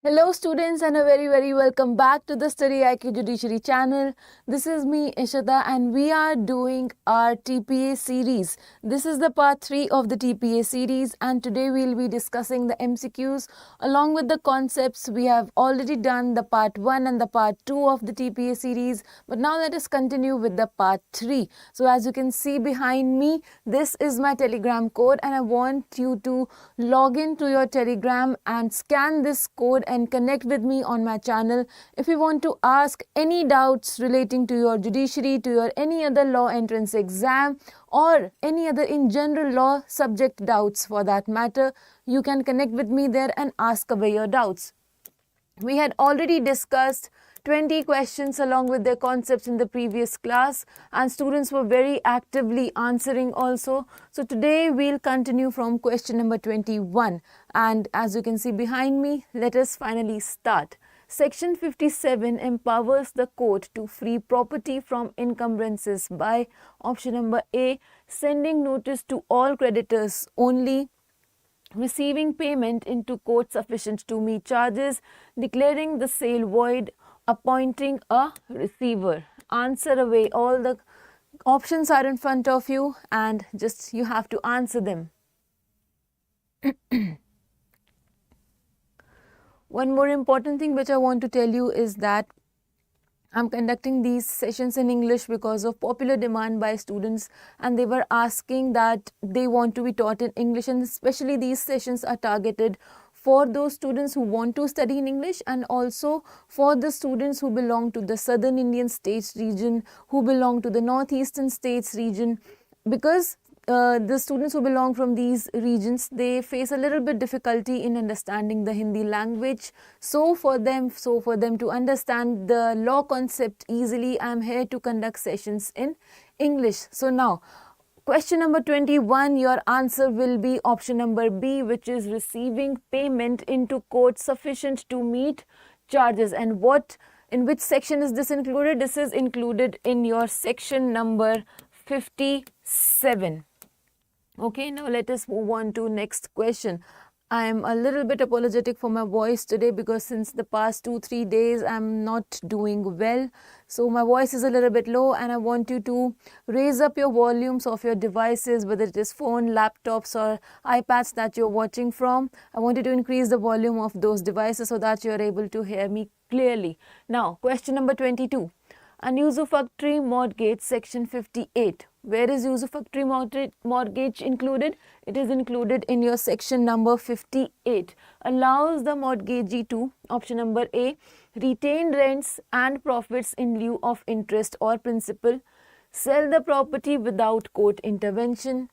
Hello students and a very welcome back to the StudyIQ Judiciary channel. This is me Ishita and we are doing our TPA series. This is the part 3 of the TPA series and today we'll be discussing the MCQs along with the concepts. We have already done the part 1 and the part 2 of the TPA series, but now let us continue with the part 3. So as you can see behind me, this is my Telegram code and I want you to log in to your Telegram and scan this code and connect with me on my channel. If you want to ask any doubts relating to your judiciary, to your any other law entrance exam or any other in general law subject doubts for that matter, you can connect with me there and ask away your doubts. We had already discussed 20 questions along with their concepts in the previous class and students were very actively answering also. So today we'll continue from question number 21 and as you can see behind me, let us finally start. Section 57 empowers the court to free property from encumbrances by option number A, sending notice to all creditors only, receiving payment into court sufficient to meet charges, declaring the sale void, appointing a receiver. Answer away. All the options are in front of you and just you have to answer them. One more important thing which I want to tell you is that I'm conducting these sessions in English because of popular demand by students and they were asking that they want to be taught in English, and especially these sessions are targeted for those students who want to study in English and also for the students who belong to the southern Indian states region, who belong to the northeastern states region, because the students who belong from these regions, they face a little bit difficulty in understanding the Hindi language. So for them to understand the law concept easily, I am here to conduct sessions in English. So now, question number 21, your answer will be option number B, which is receiving payment into court sufficient to meet charges. And in which section is this included? This is included in your section number 57. Okay, now let us move on to next question. I am a little bit apologetic for my voice today because since the past 2-3 days I'm not doing well. So my voice is a little bit low and I want you to raise up your volumes of your devices, whether it is phone, laptops or iPads that you're watching from. I want you to increase the volume of those devices so that you're able to hear me clearly. Now, question number 22. An usufructory mortgage, section 58. Where is usufructory mortgage included? It is included in your section number 58. Allows the mortgagee to, option number A, retain rents and profits in lieu of interest or principal, sell the property without court intervention,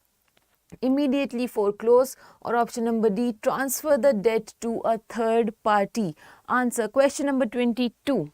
immediately foreclose, or option number D, transfer the debt to a third party. Answer. Question number 22.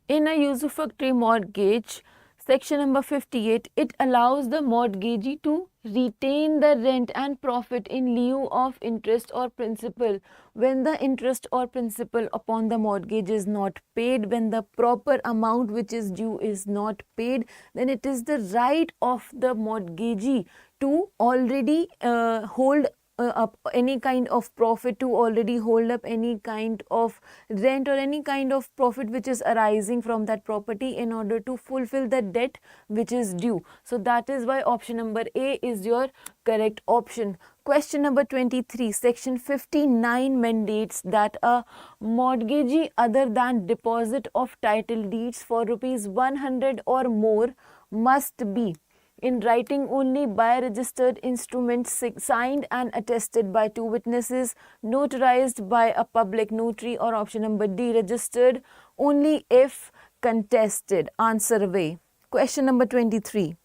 In a usufructory mortgage, section number 58, it allows the mortgagee to retain the rent and profit in lieu of interest or principal when the interest or principal upon the mortgage is not paid, when the proper amount which is due is not paid, then it is the right of the mortgagee to already hold up any kind of profit, to already hold up any kind of rent or any kind of profit which is arising from that property in order to fulfill the debt which is due. So that is why option number A is your correct option. Question number 23, section 59 mandates that a mortgagee other than deposit of title deeds for rupees 100 or more must be in writing only by registered instruments signed and attested by 2 witnesses, notarized by a public notary, or option number D, registered only if contested. Answer away. Question number 23.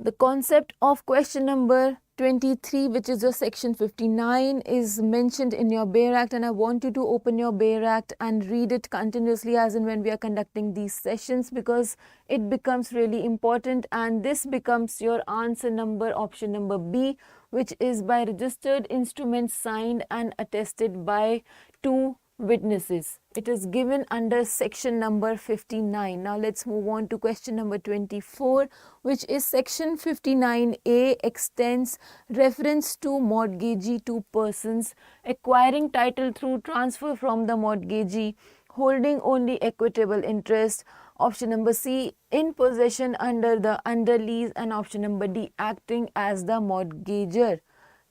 The concept of question number 23, which is the section 59, is mentioned in your Bayer Act, and I want you to open your Bayer Act and read it continuously as and when we are conducting these sessions, because it becomes really important, and this becomes your answer number, option number B, which is by registered instruments signed and attested by 2 witnesses. It is given under section number 59. Now let's move on to question number 24, which is section 59A extends reference to mortgagee to persons acquiring title through transfer from the mortgagee, holding only equitable interest. Option number C, in possession under the underlease, and option number D, acting as the mortgager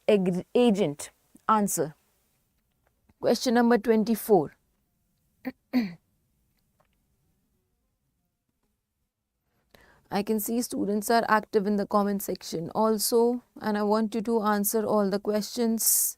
agent. Answer. Question number 24. I can see students are active in the comment section also, and I want you to answer all the questions.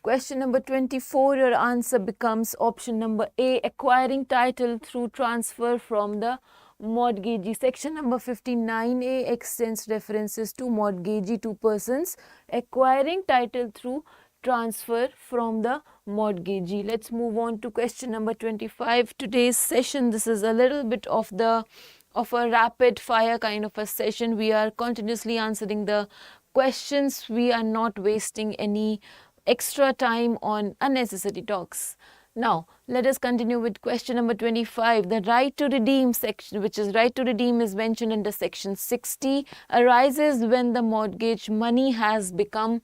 Question number 24, your answer becomes option number A, acquiring title through transfer from the mortgagee. Section number 59A extends references to mortgagee to persons acquiring title through transfer from the mortgagee. Let's move on to question number 25. Today's session, this is a little bit of a rapid fire kind of a session. We are continuously answering the questions. We are not wasting any extra time on unnecessary talks. Now, let us continue with question number 25. The right to redeem section, which is right to redeem, is mentioned under section 60, arises when the mortgage money has become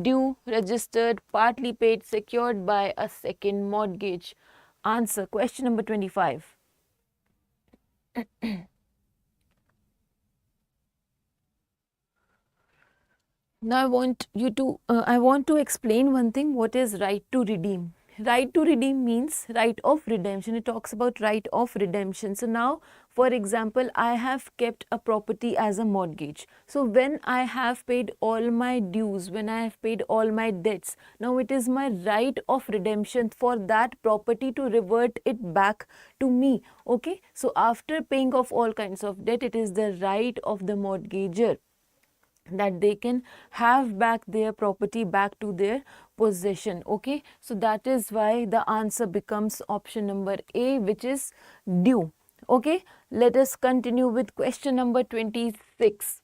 due, registered, partly paid, secured by a second mortgage. Answer. Question number 25. Now, I want to explain one thing. What is right to redeem? Right to redeem means right of redemption. It talks about right of redemption. So now, for example, I have kept a property as a mortgage. So when I have paid all my dues, when I have paid all my debts, now it is my right of redemption for that property to revert it back to me. Okay. So after paying off all kinds of debt, it is the right of the mortgager that they can have back their property back to their possession. Okay, so that is why the answer becomes option number A, which is due. Okay, let us continue with question number 26.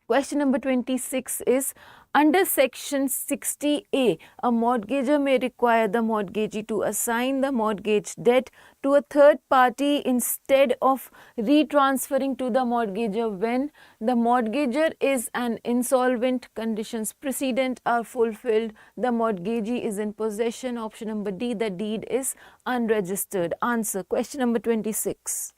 Question number 26 is, under section 60A, a mortgager may require the mortgagee to assign the mortgage debt to a third party instead of retransferring to the mortgager when the mortgager is an insolvent, conditions precedent are fulfilled, the mortgagee is in possession. Option number D, the deed is unregistered. Answer. Question number 26.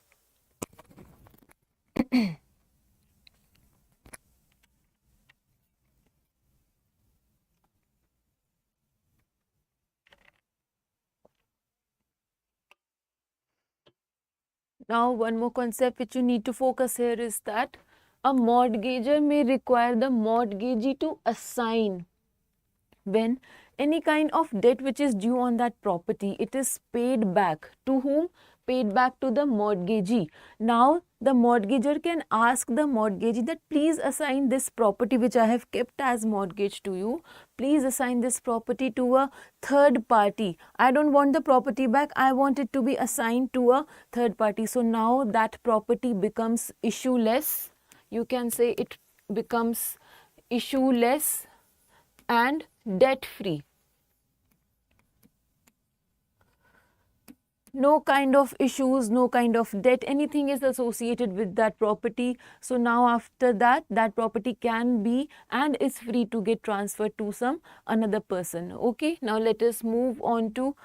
Now, one more concept which you need to focus here is that a mortgager may require the mortgagee to assign when any kind of debt which is due on that property, it is paid back. To whom? Paid back to the mortgagee. Now, the mortgager can ask the mortgagee that please assign this property which I have kept as mortgage to you. Please assign this property to a third party. I don't want the property back. I want it to be assigned to a third party. So now that property becomes issueless. You can say it becomes issueless and debt free. No kind of issues, no kind of debt, anything is associated with that property. So now after that, that property can be and is free to get transferred to some another person. Okay, now let us move on to,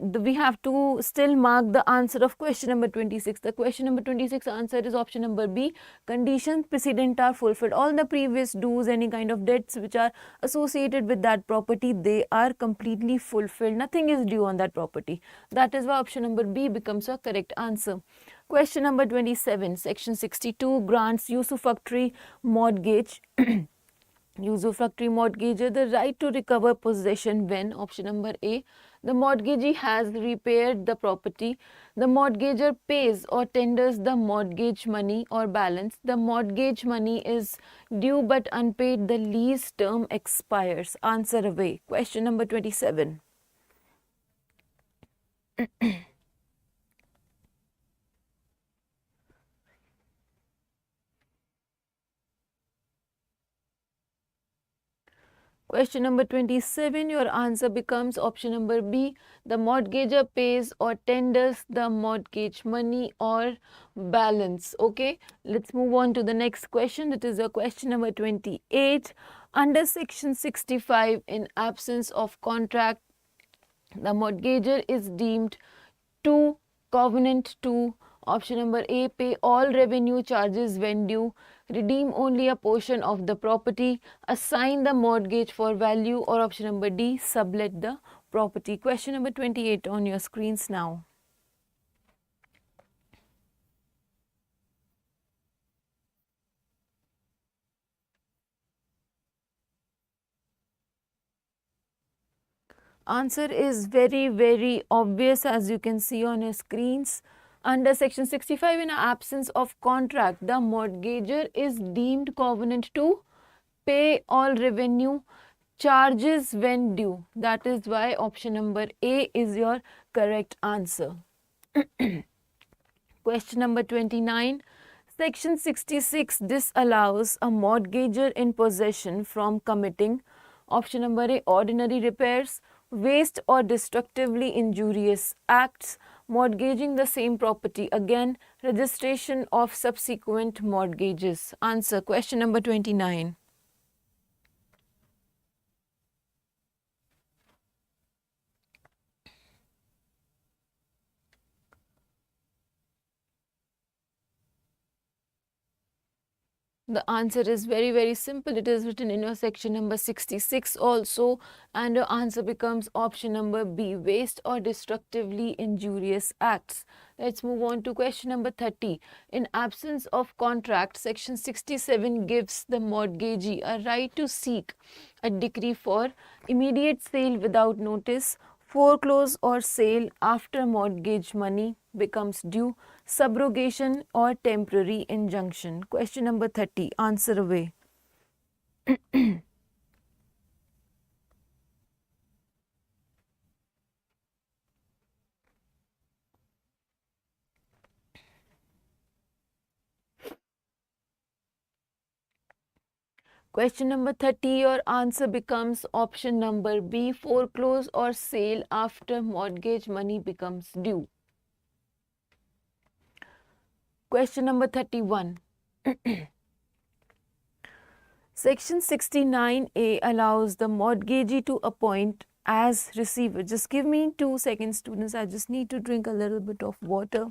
we have to still mark the answer of question number 26. The question number 26 answer is option number B, conditions precedent are fulfilled. All the previous dues, any kind of debts which are associated with that property, they are completely fulfilled. Nothing is due on that property. That is why option number B becomes a correct answer. Question number 27. Section 62 grants usufructuary mortgage usufructuary mortgager the right to recover possession when, option number A, The mortgagee has repaired the property. The mortgager pays or tenders the mortgage money or balance. The mortgage money is due but unpaid. The lease term expires. Answer away. Question number 27. Question number 27, your answer becomes option number B. The mortgager pays or tenders the mortgage money or balance. Okay, let's move on to the next question. That is a question number 28. Under section 65, in absence of contract, the mortgager is deemed to covenant to option number A, pay all revenue charges when due, redeem only a portion of the property, assign the mortgage for value, or option number D, sublet the property. Question number 28 on your screens now. Answer is very obvious, as you can see on your screens. Under section 65, in absence of contract, the mortgager is deemed covenant to pay all revenue charges when due. That is why option number A is your correct answer. Question number 29. Section 66 disallows a mortgager in possession from committing option number A, ordinary repairs, waste or destructively injurious acts, mortgaging the same property again, registration of subsequent mortgages. Answer question number 29. The answer is very simple. It is written in your section number 66 also, and your answer becomes option number B, waste or destructively injurious acts. Let's move on to question number 30. In absence of contract, section 67 gives the mortgagee a right to seek a decree for immediate sale without notice, foreclose or sale after mortgage money becomes due, subrogation or temporary injunction. Question number 30. Answer away. Question number 30, your answer becomes option number B, foreclose or sale after mortgage money becomes due. Question number 31. Section 69A allows the mortgagee to appoint as receiver. Just give me 2 seconds, students. I just need to drink a little bit of water.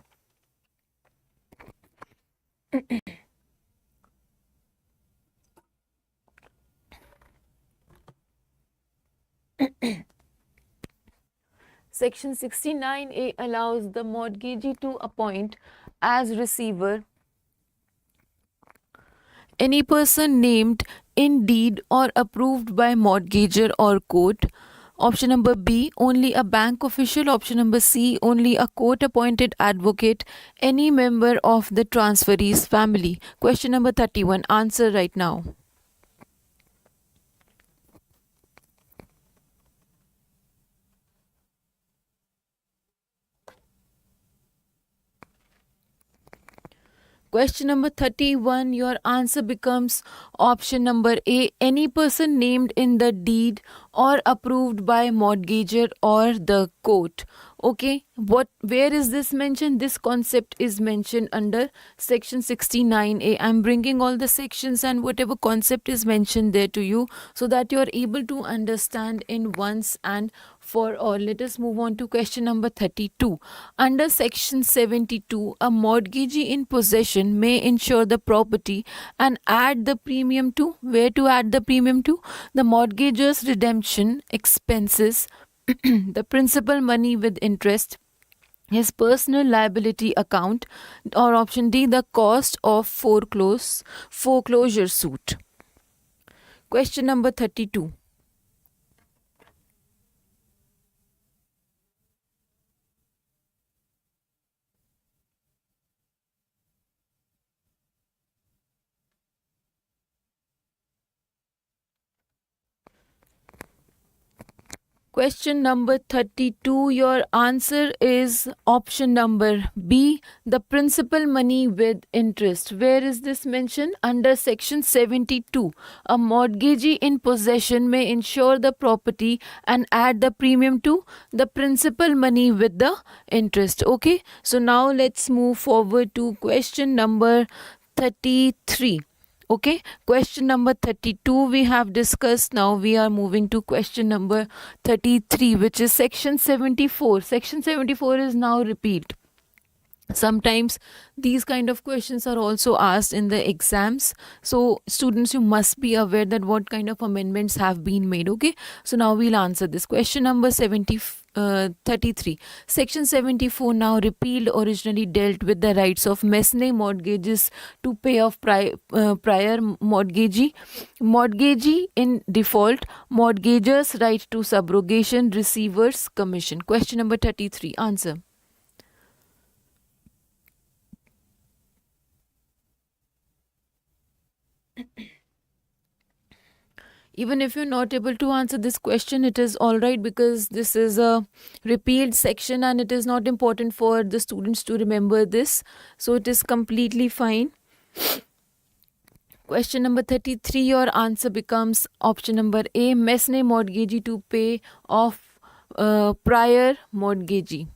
Section 69A allows the mortgagee to appoint as receiver any person named in deed or approved by mortgager or court. Option number B, only a bank official. Option number C, only a court-appointed advocate, any member of the transferee's family. Question number 31, answer right now. Question number 31, your answer becomes option number A, any person named in the deed or approved by mortgager or the court. Okay, where is this mentioned? This concept is mentioned under section 69A. I'm bringing all the sections and whatever concept is mentioned there to you so that you are able to understand in once and for all. Let us move on to question number 32. Under section 72, a mortgagee in possession may insure the property and add the premium to, where to add the premium to? The mortgager's redemption expenses, the principal money with interest, his personal liability account, or option D, the cost of foreclosure suit. Question number 32. Question number 32, your answer is option number B, the principal money with interest. Where is this mentioned? Under section 72. A mortgagee in possession may insure the property and add the premium to the principal money with the interest. Okay, so now let's move forward to question number 33. Okay, question number 32 we have discussed. Now we are moving to question number 33, which is section 74. Section 74 is now repeat. Sometimes these kind of questions are also asked in the exams, so students, you must be aware that what kind of amendments have been made. Okay, so now we'll answer this question number 33. Section 74 now repealed originally dealt with the rights of mezzanine mortgages to pay off prior mortgagee in default, mortgagers' right to subrogation, receivers' commission. Question number 33, answer. Even if you're not able to answer this question, it is all right, because this is a repealed section and it is not important for the students to remember this. So it is completely fine. Question number 33, your answer becomes option number A, mezzanine mortgagee to pay off prior mortgagee.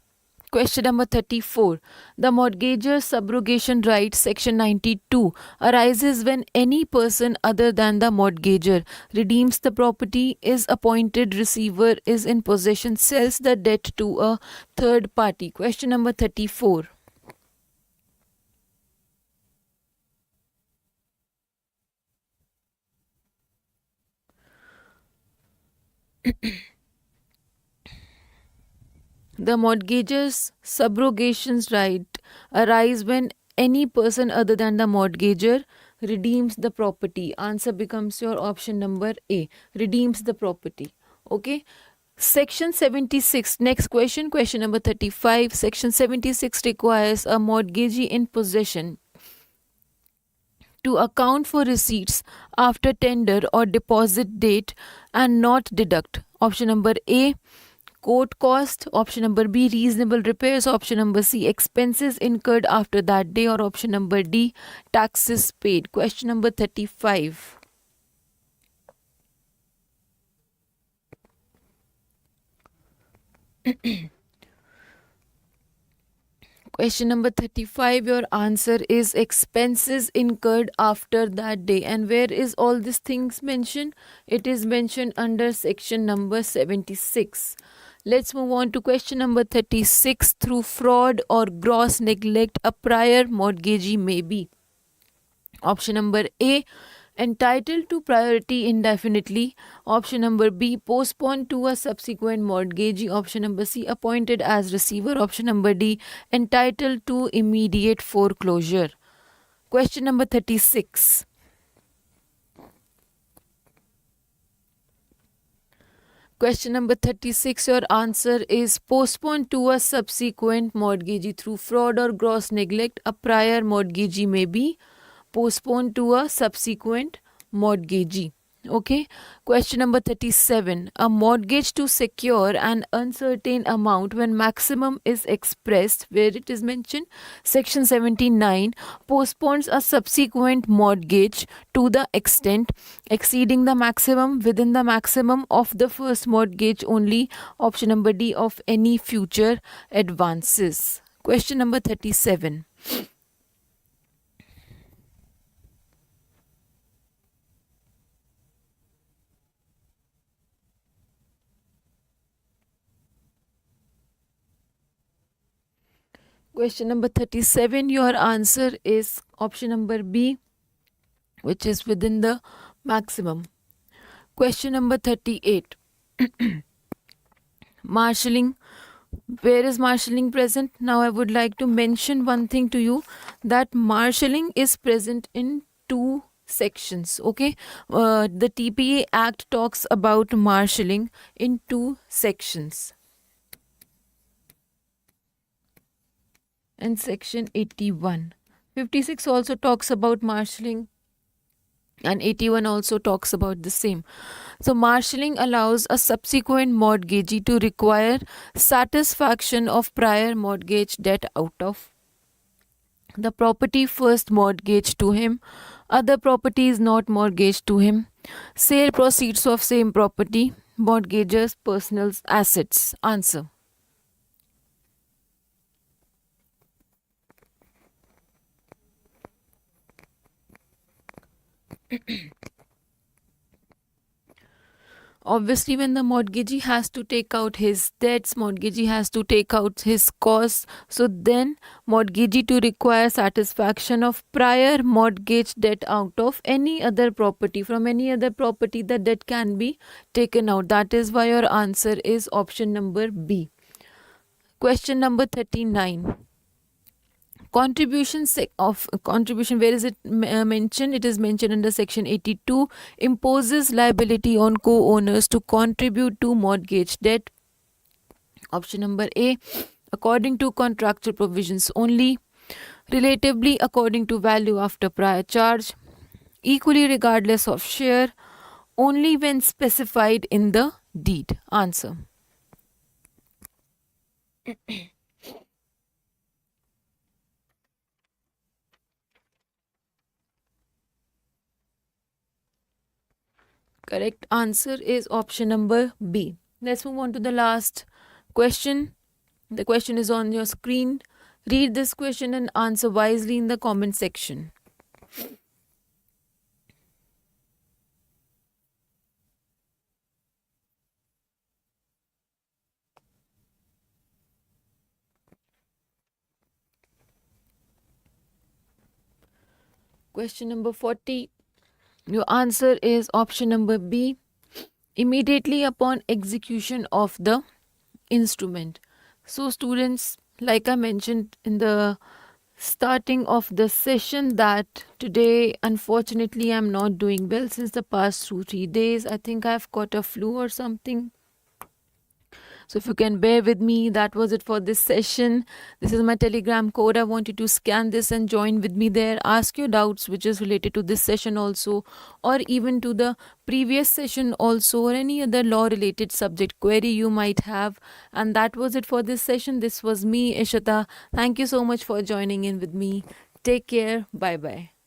Question number 34. The mortgager's subrogation right, section 92, arises when any person other than the mortgager redeems the property, is appointed receiver, is in possession, sells the debt to a third party. Question number 34. The mortgager's subrogation's right arise when any person other than the mortgager redeems the property. Answer becomes your option number A, redeems the property. Okay. Section 76, next question, question number 35. Section 76 requires a mortgagee in possession to account for receipts after tender or deposit date and not deduct. Option number A, court cost. Option number B, reasonable repairs. Option number C, expenses incurred after that day. Or option number D, taxes paid. Question number 35. Question number 35, your answer is expenses incurred after that day. And where is all these things mentioned? It is mentioned under section number 76. Let's move on to question number 36. Through fraud or gross neglect, a prior mortgagee may be. Option number A, entitled to priority indefinitely. Option number B, postponed to a subsequent mortgagee. Option number C, appointed as receiver. Option number D, entitled to immediate foreclosure. Question number 36. Question number 36, your answer is postponed to a subsequent mortgagee. Through fraud or gross neglect, a prior mortgagee may be postponed to a subsequent mortgagee. Okay. Question number 37. A mortgage to secure an uncertain amount when maximum is expressed, where it is mentioned, section 79, postpones a subsequent mortgage to the extent exceeding the maximum within the maximum of the first mortgage only. Option number D, of any future advances. Question number 37. Question number 37, your answer is option number B, which is within the maximum. Question number 38. Marshalling. Where is marshalling present? Now I would like to mention one thing to you, that marshalling is present in two sections. Okay, the TPA Act talks about marshalling in two sections. And section 81. 56 also talks about marshalling and 81 also talks about the same. So marshalling allows a subsequent mortgagee to require satisfaction of prior mortgage debt out of the property first mortgaged to him, other property is not mortgaged to him, sale proceeds of same property, mortgagers personal assets. Answer. Obviously, when the mortgagee has to take out his debts, mortgagee has to take out his costs. So then mortgagee to require satisfaction of prior mortgage debt out of any other property. From any other property, the debt can be taken out. That is why your answer is option number B. Question number 39. Contribution where is it mentioned? It is mentioned under section 82. Imposes liability on co-owners to contribute to mortgage debt. Option number A, according to contractual provisions only, relatively according to value after prior charge, equally regardless of share, only when specified in the deed. Answer. Correct answer is option number B. Let's move on to the last question. The question is on your screen. Read this question and answer wisely in the comment section. Question number 40. Your answer is option number B. Immediately upon execution of the instrument. So students, like I mentioned in the starting of the session, that today unfortunately I'm not doing well since the past 2-3 days. I think I've caught a flu or something. So if you can bear with me, that was it for this session. This is my Telegram code. I want you to scan this and join with me there. Ask your doubts which is related to this session also, or even to the previous session also, or any other law related subject query you might have. And that was it for this session. This was me, Ishita. Thank you so much for joining in with me. Take care. Bye bye.